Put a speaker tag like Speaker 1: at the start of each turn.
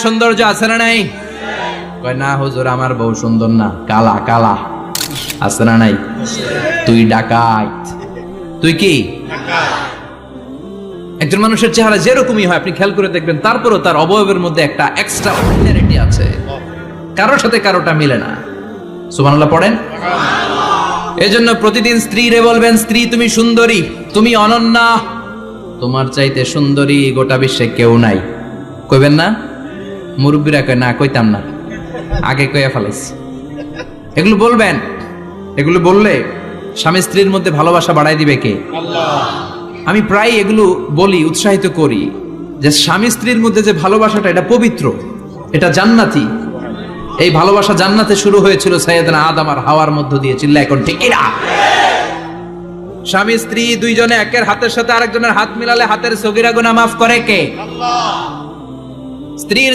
Speaker 1: সৌন্দর্য আছে না নাই? কয় না হুজুর, আমার বউ সুন্দর না, কালা কালা। আছে না নাই? তুই ডাকাত। তুই কি? একজন মানুষের চেহারা যেরকমই হয় আপনি খেয়াল করে দেখবেন, তারপরও তার অবয়বের মধ্যে একটা এক্সট্রা অর্ডিনারিটি আছে, কারোর সাথে কারোটা মিলে না। সুবহানাল্লাহ পড়েন। এজন্য প্রতিদিন স্ত্রীরে বলবেন, স্ত্রী তুমি সুন্দরী, তুমি অনন্যা, তোমার চাইতে সুন্দরী গোটা বিশ্বে কেউ নাই। কইবেন না? মুরব্বীরা কয় না, কইতাম না, আগে কইয়া ফেলাইছি। এগুলো বলবেন। এগুলো বললে স্বামী স্ত্রীর মধ্যে ভালোবাসা বাড়াই দিবে কে? আল্লাহ। আমি প্রায় এগুলো বলি, উৎসাহিত করি যে স্বামী স্ত্রীর মধ্যে যে ভালোবাসাটা, এটা পবিত্র, এটা জান্নাতি। এই ভালোবাসা জান্নাতে শুরু হয়েছিল সাইয়েদনা আদম আর হাওয়ার মধ্য দিয়ে। চিল্লা এখন ঠিক কিনা? স্বামী স্ত্রী দুইজনে একের হাতের সাথে আরেকজনের হাত মিলালে হাতের সগীরা গুনাহ মাফ করে কে? আল্লাহ। স্ত্রীর